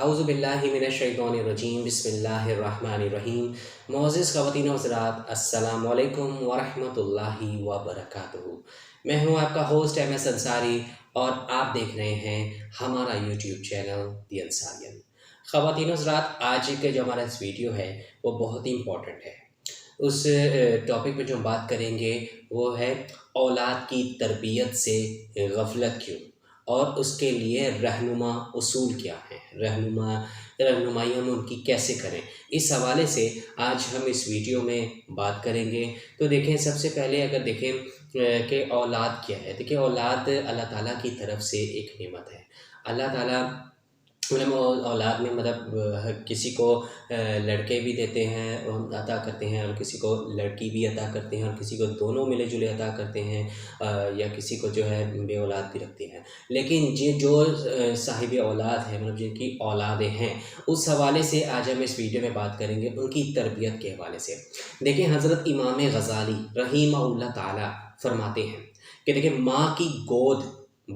اعوذ باللہ من الشیطان الرجیم بسم اللہ الرحمن الرحیم۔ معزز خواتین و حضرات، السلام علیکم ورحمۃ اللہ وبرکاتہ۔ میں ہوں آپ کا ہوسٹ ایم ایس انصاری اور آپ دیکھ رہے ہیں ہمارا یوٹیوب چینل دی انصاریان۔ خواتین و حضرات، آج کے جو ہمارا اس ویڈیو ہے وہ بہت ہی امپورٹنٹ ہے۔ اس ٹاپک پہ جو ہم بات کریں گے وہ ہے اولاد کی تربیت سے غفلت کیوں، اور اس کے لیے رہنما اصول کیا ہیں، رہنمائی ہم ان کی کیسے کریں۔ اس حوالے سے آج ہم اس ویڈیو میں بات کریں گے۔ تو دیکھیں، سب سے پہلے اگر دیکھیں کہ اولاد کیا ہے، دیکھیں اولاد اللہ تعالیٰ کی طرف سے ایک نعمت ہے۔ اللہ تعالیٰ اولاد میں کسی کو لڑکے بھی دیتے ہیں، عطا کرتے ہیں، اور کسی کو لڑکی بھی عطا کرتے ہیں، اور کسی کو دونوں ملے جلے عطا کرتے ہیں، یا کسی کو جو ہے بے اولاد بھی رکھتے ہیں۔ لیکن جو صاحب اولاد ہے، جن کی اولادیں ہیں، اس حوالے سے آج ہم اس ویڈیو میں بات کریں گے ان کی تربیت کے حوالے سے۔ دیکھیں، حضرت امام غزالی رحمہ اللہ تعالی فرماتے ہیں کہ دیکھیں، ماں کی گود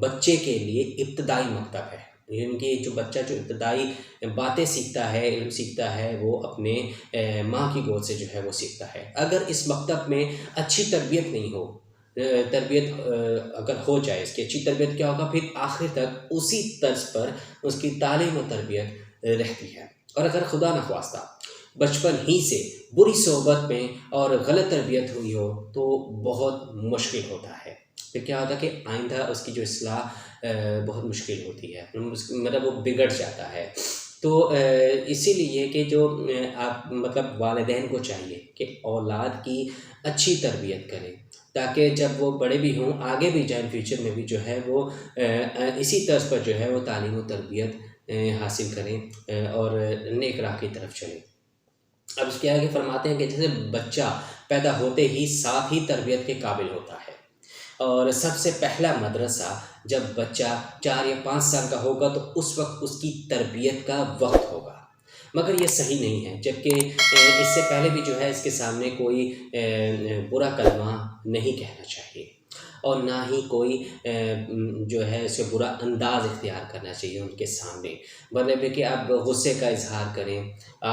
بچے کے لیے ابتدائی مکتب ہے۔ یعنی کہ جو بچہ جو ابتدائی باتیں سیکھتا ہے، علم سیکھتا ہے، وہ اپنے ماں کی گود سے جو ہے وہ سیکھتا ہے۔ اگر اس مکتب میں اچھی تربیت نہیں ہو، اگر ہو جائے، اس کی اچھی تربیت کیا ہوگا، پھر آخر تک اسی طرز پر اس کی تعلیم و تربیت رہتی ہے۔ اور اگر خدا نخواستہ بچپن ہی سے بری صحبت میں اور غلط تربیت ہوئی ہو تو بہت مشکل ہوتا ہے۔ پھر کیا ہوتا ہے کہ آئندہ اس کی جو اصلاح بہت مشکل ہوتی ہے، وہ بگڑ جاتا ہے۔ تو اسی لیے کہ جو آپ والدین کو چاہیے کہ اولاد کی اچھی تربیت کریں، تاکہ جب وہ بڑے بھی ہوں، آگے بھی جائیں، فیوچر میں بھی جو ہے وہ اسی طرز پر جو ہے وہ تعلیم و تربیت حاصل کریں اور نیک راہ کی طرف چلیں۔ اب کیا ہے کہ فرماتے ہیں کہ جیسے بچہ پیدا ہوتے ہی ساتھ ہی تربیت کے قابل ہوتا ہے، اور سب سے پہلا مدرسہ جب بچہ 4 یا 5 سال کا ہوگا تو اس وقت اس کی تربیت کا وقت ہوگا۔ مگر یہ صحیح نہیں ہے، جبکہ اس سے پہلے بھی جو ہے اس کے سامنے کوئی برا کلمہ نہیں کہنا چاہیے، اور نہ ہی کوئی جو ہے اسے برا انداز اختیار کرنا چاہیے ان کے سامنے، کہ آپ غصے کا اظہار کریں،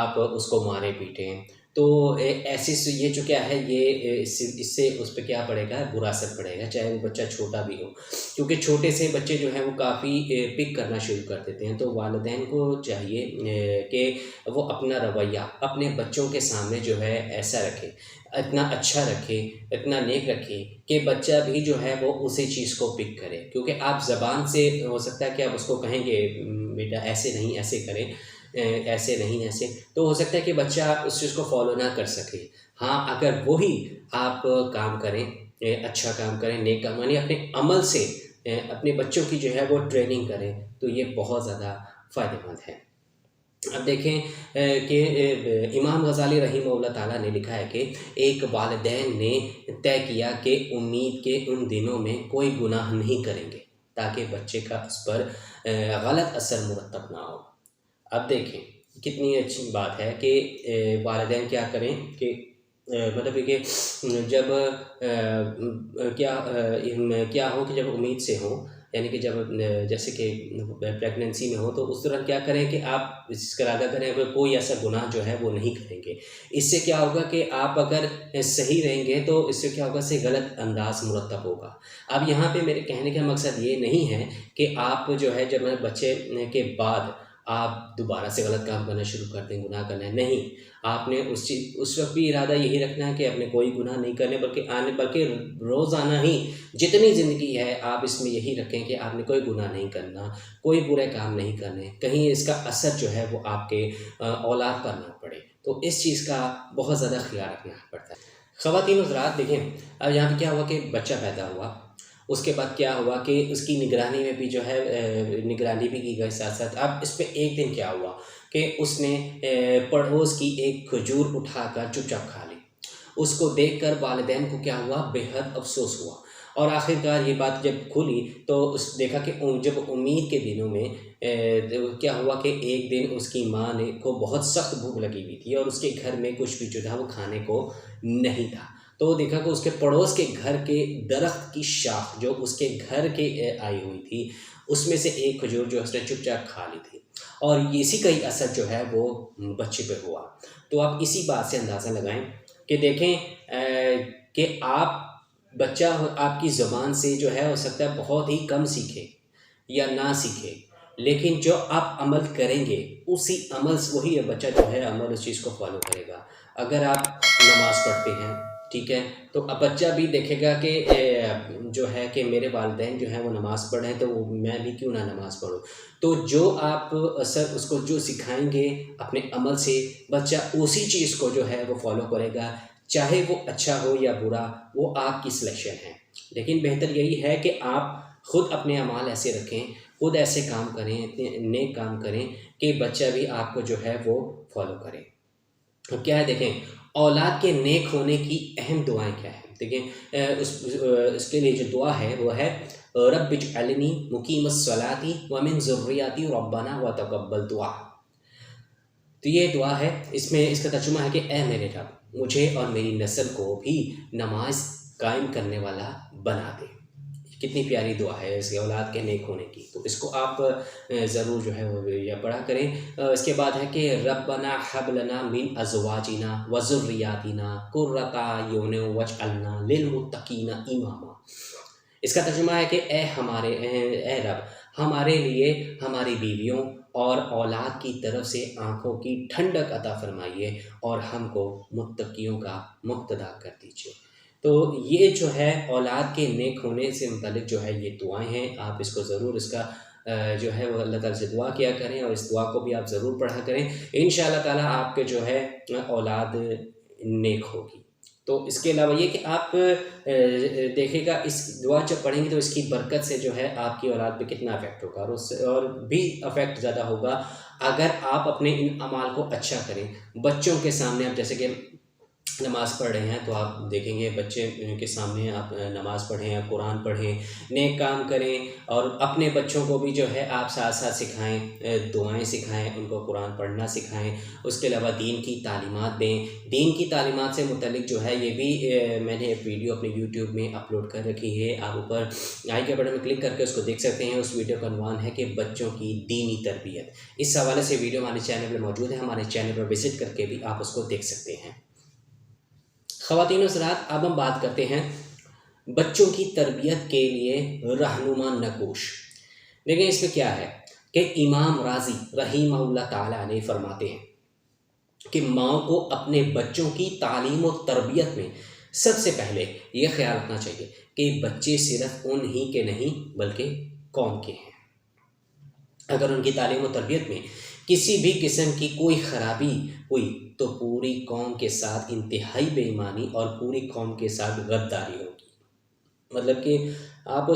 آپ اس کو مارے پیٹیں، تو ایسی یہ جو کیا ہے، یہ اس سے اس پہ کیا پڑے گا، برا اثر پڑے گا، چاہے وہ بچہ چھوٹا بھی ہو، کیونکہ چھوٹے سے بچے جو ہیں وہ کافی پک کرنا شروع کر دیتے ہیں۔ تو والدین کو چاہیے کہ وہ اپنا رویہ اپنے بچوں کے سامنے جو ہے ایسا رکھے، اتنا اچھا رکھے، اتنا نیک رکھے کہ بچہ بھی جو ہے وہ اسی چیز کو پک کرے۔ کیونکہ آپ زبان سے ہو سکتا ہے کہ آپ اس کو کہیں گے بیٹا ایسے نہیں، ایسے کریں، ایسے نہیں، ایسے، تو ہو سکتا ہے کہ بچہ اس چیز کو فالو نہ کر سکے۔ ہاں، اگر وہی آپ کام کریں، اچھا کام کریں، نیک کام، یعنی اپنے عمل سے اپنے بچوں کی جو ہے وہ ٹریننگ کریں، تو یہ بہت زیادہ فائدہ مند ہے۔ اب دیکھیں کہ امام غزالی رحمہ اللہ تعالیٰ نے لکھا ہے کہ ایک والدین نے طے کیا کہ امید کے ان دنوں میں کوئی گناہ نہیں کریں گے تاکہ بچے کا اس پر غلط اثر مرتب نہ ہو۔ اب دیکھیں کتنی اچھی بات ہے کہ والدین کیا کریں کہ کہ جب کیا ہو کہ جب امید سے ہوں، یعنی کہ جب جیسے کہ پریگننسی میں ہو، تو اس دوران کیا کریں کہ آپ اس کا ارادہ کریں کہ کوئی ایسا گناہ جو ہے وہ نہیں کریں گے۔ اس سے کیا ہوگا کہ آپ اگر صحیح رہیں گے تو اس سے کیا ہوگا، سے غلط انداز مرتب ہوگا۔ اب یہاں پہ میرے کہنے کا مقصد یہ نہیں ہے کہ آپ جو ہے جب بچے کے بعد آپ دوبارہ سے غلط کام کرنا شروع کر دیں، گناہ کرنا ہے، نہیں۔ آپ نے اس وقت بھی ارادہ یہی رکھنا ہے کہ آپ نے کوئی گناہ نہیں کرنے، بلکہ روزانہ ہی جتنی زندگی ہے آپ اس میں یہی رکھیں کہ آپ نے کوئی گناہ نہیں کرنا، کوئی برے کام نہیں کرنے، کہیں اس کا اثر جو ہے وہ آپ کے اولاد پر نہ پڑے۔ تو اس چیز کا بہت زیادہ خیال رکھنا پڑتا ہے۔ خواتین حضرات، دیکھیں اب یہاں پہ کیا ہوا کہ بچہ پیدا ہوا، اس کے بعد کیا ہوا کہ اس کی نگرانی میں بھی جو ہے نگرانی بھی کی گئی ساتھ ساتھ۔ اب اس پہ ایک دن کیا ہوا کہ اس نے پڑوس کی ایک کھجور اٹھا کر چپ چاپ کھا لی۔ اس کو دیکھ کر والدین کو کیا ہوا، بے حد افسوس ہوا، اور آخرکار یہ بات جب کھلی تو دیکھا کہ جب امید کے دنوں میں کیا ہوا کہ ایک دن اس کی ماں کو بہت سخت بھوک لگی ہوئی تھی، اور اس کے گھر میں کچھ بھی جو تھا وہ کھانے کو نہیں تھا۔ تو دیکھا کہ اس کے پڑوس کے گھر کے درخت کی شاخ جو اس کے گھر کے آئی ہوئی تھی، اس میں سے ایک کھجور جو اس نے چپ چاپ کھا لی تھی، اور اسی کا ہی اثر جو ہے وہ بچے پہ ہوا۔ تو آپ اسی بات سے اندازہ لگائیں کہ دیکھیں کہ بچہ آپ کی زبان سے جو ہے ہو سکتا ہے بہت ہی کم سیکھے یا نہ سیکھے، لیکن جو آپ عمل کریں گے اسی عمل سے وہی بچہ جو ہے عمل اس چیز کو فالو کرے گا۔ اگر آپ نماز پڑھتے ہیں، ٹھیک ہے، تو اب بچہ بھی دیکھے گا کہ جو ہے کہ میرے والدین جو ہیں وہ نماز پڑھ رہے ہیں، تو میں بھی کیوں نہ نماز پڑھوں۔ تو جو آپ اثر اس کو جو سکھائیں گے اپنے عمل سے، بچہ اسی چیز کو جو ہے وہ فالو کرے گا، چاہے وہ اچھا ہو یا برا، وہ آپ کی سلیکشن ہے۔ لیکن بہتر یہی ہے کہ آپ خود اپنے اعمال ایسے رکھیں، خود ایسے کام کریں، اتنے نیک کام کریں کہ بچہ بھی آپ کو جو ہے وہ فالو کرے۔ کیا ہے دیکھیں، اولاد کے نیک ہونے کی اہم دعائیں کیا ہیں؟ دیکھیں اس کے لیے جو دعا ہے وہ ہے رب اجعلنی مقیم الصلاۃ ومن ذریتی ربنا وتقبل دعا۔ تو یہ دعا ہے، اس میں اس کا ترجمہ ہے کہ اے میرے رب، مجھے اور میری نسل کو بھی نماز قائم کرنے والا بنا دے۔ کتنی پیاری دعا ہے اس کے اولاد کے نیک ہونے کی، تو اس کو آپ ضرور جو ہے وہ یا پڑھا کریں۔ اس کے بعد ہے کہ ربنا حب لنا من ازواجنا وذریاتنا قرۃ اعین واجعلنا للمتقین اماما۔ اس کا ترجمہ ہے کہ اے رب، ہمارے لیے ہماری بیویوں اور اولاد کی طرف سے آنکھوں کی ٹھنڈک عطا فرمائیے اور ہم کو متقیوں کا مقتدا کر دیجیے۔ تو یہ جو ہے اولاد کے نیک ہونے سے متعلق جو ہے یہ دعائیں ہیں، آپ اس کو ضرور اس کا جو ہے وہ اللہ تعالیٰ سے دعا کیا کریں، اور اس دعا کو بھی آپ ضرور پڑھا کریں۔ انشاءاللہ تعالیٰ آپ کے جو ہے اولاد نیک ہوگی۔ تو اس کے علاوہ یہ کہ آپ دیکھے گا اس دعا جب پڑھیں گے تو اس کی برکت سے جو ہے آپ کی اولاد پہ کتنا افیکٹ ہوگا، اور بھی افیکٹ زیادہ ہوگا اگر آپ اپنے ان اعمال کو اچھا کریں۔ بچوں کے سامنے آپ جیسے کہ نماز پڑھ رہے ہیں تو آپ دیکھیں گے بچے کے سامنے آپ نماز پڑھیں، آپ قرآن پڑھیں، نیک کام کریں، اور اپنے بچوں کو بھی جو ہے آپ ساتھ ساتھ سکھائیں، دعائیں سکھائیں، ان کو قرآن پڑھنا سکھائیں۔ اس کے علاوہ دین کی تعلیمات دیں۔ دین کی تعلیمات سے متعلق جو ہے یہ بھی میں نے ایک ویڈیو اپنے یوٹیوب میں اپلوڈ کر رکھی ہے، آپ اوپر آئی کے بٹن میں کلک کر کے اس کو دیکھ سکتے ہیں۔ اس ویڈیو کا عنوان ہے کہ بچوں کی دینی تربیت۔ اس حوالے سے ویڈیو ہمارے چینل پر موجود ہے، ہمارے چینل پر وزٹ کر کے بھی آپ اس کو دیکھ سکتے ہیں۔ خواتین و حضرات، اب ہم بات کرتے ہیں بچوں کی تربیت کے لیے رہنما نکوش۔ دیکھیں اس میں کیا ہے کہ امام راضی رحمہ اللہ تعالیٰ علیہ فرماتے ہیں کہ ماں کو اپنے بچوں کی تعلیم و تربیت میں سب سے پہلے یہ خیال رکھنا چاہیے کہ بچے صرف ان ہی کے نہیں بلکہ قوم کے ہیں۔ اگر ان کی تعلیم و تربیت میں کسی بھی قسم کی کوئی خرابی ہوئی تو پوری قوم کے ساتھ انتہائی بے ایمانی اور پوری قوم کے ساتھ غداری ہوگی۔ مطلب کہ آپ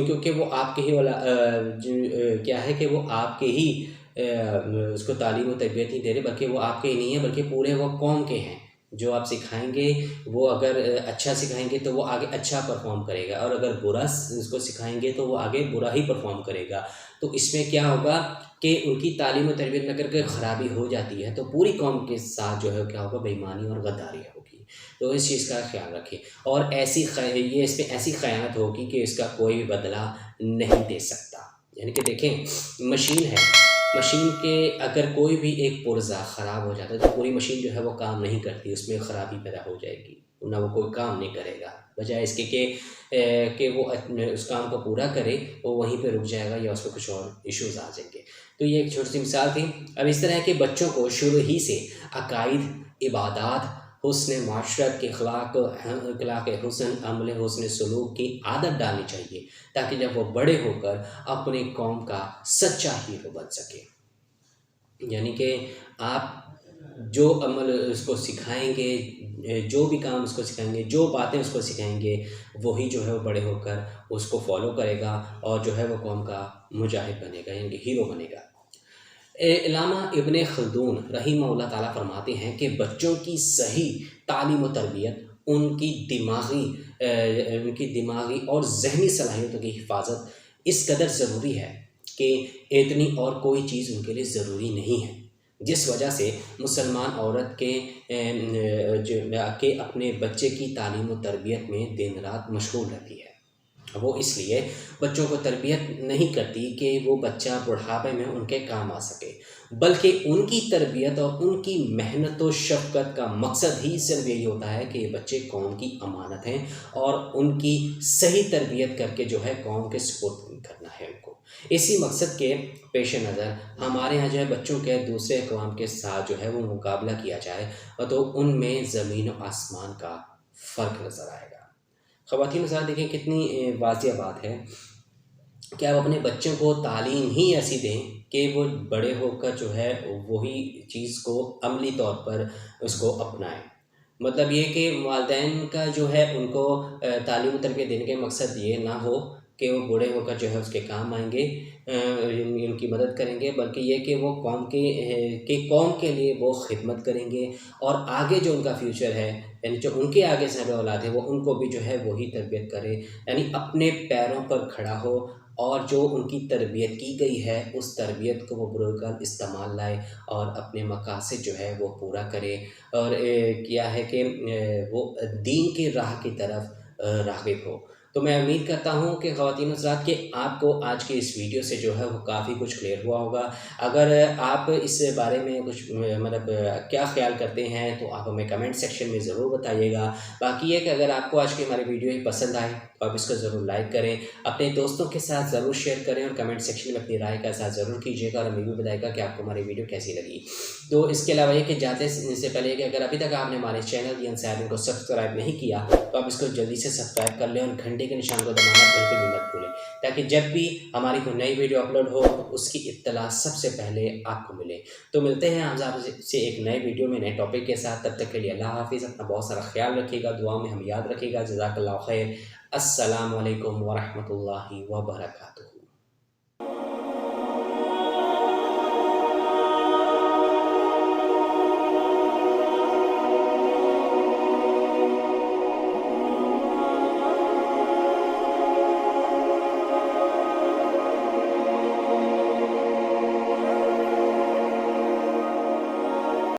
کیونکہ وہ آپ کے ہی کیا ہے کہ وہ آپ کے ہی اس کو تعلیم و تربیت نہیں دے رہے، بلکہ وہ آپ کے ہی نہیں ہیں بلکہ پورے وہ قوم کے ہیں۔ جو آپ سکھائیں گے وہ اگر اچھا سکھائیں گے تو وہ آگے اچھا پرفارم کرے گا، اور اگر برا اس کو سکھائیں گے تو وہ آگے برا ہی پرفارم کرے گا۔ تو اس میں کیا ہوگا کہ ان کی تعلیم و تربیت میں اگر کوئی خرابی ہو جاتی ہے تو پوری قوم کے ساتھ جو ہے کیا ہوگا، بے ایمانی اور غداری ہوگی۔ تو اس چیز کا خیال رکھیں، اور یہ اس پہ ایسی خیانت ہوگی کہ اس کا کوئی بھی بدلہ نہیں دے سکتا۔ یعنی کہ دیکھیں مشین ہے، مشین کے اگر کوئی بھی ایک پرزہ خراب ہو جاتا ہے تو پوری مشین جو ہے وہ کام نہیں کرتی، اس میں خرابی پیدا ہو جائے گی، نہ وہ کوئی کام نہیں کرے گا، بجائے اس کے کہ وہ اس کام کو پورا کرے وہ وہیں پہ رک جائے گا یا اس پہ کچھ اور ایشوز آ جائیں گے۔ تو یہ ایک چھوٹی سی مثال تھی۔ اب اس طرح ہے کہ بچوں کو شروع ہی سے عقائد، عبادات، حسن معاشرت کے اخلاق حسن، عمل حسن سلوک کی عادت ڈالنی چاہیے تاکہ جب وہ بڑے ہو کر اپنی قوم کا سچا ہیرو بن سکے۔ یعنی کہ آپ جو عمل اس کو سکھائیں گے، جو بھی کام اس کو سکھائیں گے، جو باتیں اس کو سکھائیں گے، وہی جو ہے وہ بڑے ہو کر اس کو فالو کرے گا اور جو ہے وہ قوم کا مجاہد بنے گا، یعنی کہ ہیرو بنے گا۔ علامہ ابن خلدون رحمہ اللہ تعالیٰ فرماتے ہیں کہ بچوں کی صحیح تعلیم و تربیت ان کی دماغی اور ذہنی صلاحیتوں کی حفاظت اس قدر ضروری ہے کہ اتنی اور کوئی چیز ان کے لیے ضروری نہیں ہے۔ جس وجہ سے مسلمان عورت کہ اپنے بچے کی تعلیم و تربیت میں دن رات مشغول رہتی ہے۔ وہ اس لیے بچوں کو تربیت نہیں کرتی کہ وہ بچہ بڑھاپے میں ان کے کام آ سکے، بلکہ ان کی تربیت اور ان کی محنت و شفقت کا مقصد ہی صرف یہی ہوتا ہے کہ یہ بچے قوم کی امانت ہیں اور ان کی صحیح تربیت کر کے جو ہے قوم کے سپرد کرنا ہے ان کو۔ اسی مقصد کے پیش نظر ہمارے یہاں جو ہے بچوں کے دوسرے اقوام کے ساتھ جو ہے وہ مقابلہ کیا جائے تو ان میں زمین و آسمان کا فرق نظر آئے گا۔ خواتین حضرات دیکھیں کتنی واضح بات ہے کہ آپ اپنے بچوں کو تعلیم ہی ایسی دیں کہ وہ بڑے ہو کر جو ہے وہی چیز کو عملی طور پر اس کو اپنائیں۔ مطلب یہ کہ والدین کا جو ہے ان کو تعلیم و تربیت دینے کے مقصد یہ نہ ہو کہ وہ بوڑھے ہو کر جو ہے اس کے کام آئیں گے، ان کی مدد کریں گے، بلکہ یہ کہ وہ قوم کے لیے وہ خدمت کریں گے، اور آگے جو ان کا فیوچر ہے، یعنی جو ان کے آگے سے اولاد ہے، وہ ان کو بھی جو ہے وہی تربیت کرے، یعنی اپنے پیروں پر کھڑا ہو اور جو ان کی تربیت کی گئی ہے اس تربیت کو وہ بروکال استعمال لائے اور اپنے مقاصد جو ہے وہ پورا کرے، اور کیا ہے کہ وہ دین کی راہ کی طرف راغب ہو۔ تو میں امید کرتا ہوں کہ خواتین حضرات کہ آپ کو آج کی اس ویڈیو سے جو ہے وہ کافی کچھ کلیئر ہوا ہوگا۔ اگر آپ اس بارے میں کچھ مطلب کیا خیال کرتے ہیں تو آپ ہمیں کمنٹ سیکشن میں ضرور بتائیے گا۔ باقی یہ کہ اگر آپ کو آج کی ہماری ویڈیو ہی پسند آئے تو آپ اس کو ضرور لائک کریں، اپنے دوستوں کے ساتھ ضرور شیئر کریں، اور کمنٹ سیکشن میں اپنی رائے کا اظہار ضرور کیجیے گا، اور ہمیں بھی بتائے گا کہ آپ کو ہماری ویڈیو کیسی لگی۔ تو اس کے علاوہ یہ کہ جاتے سے پہلے کہ اگر ابھی تک آپ نے ہمارے چینل دی انصاری کو سبسکرائب نہیں کیا تو آپ اس کو جلدی سے سبسکرائب کر لیں، اور گھنٹے کے نشان کو دبانا بالکل بھی مت بھولیں، تاکہ جب بھی ہماری کوئی نئی ویڈیو اپلوڈ ہو تو اس کی اطلاع سب سے پہلے آپ کو ملے۔ تو ملتے ہیں ہم آپ سے ایک نئے ویڈیو میں نئے ٹاپک کے ساتھ، تب تک کے لیے اللہ حافظ، اپنا بہت سارا خیال رکھیے گا، دعا میں ہم یاد رکھے گا۔ جزاک اللہ خیر۔ السلام علیکم ورحمۃ اللہ وبرکاتہ۔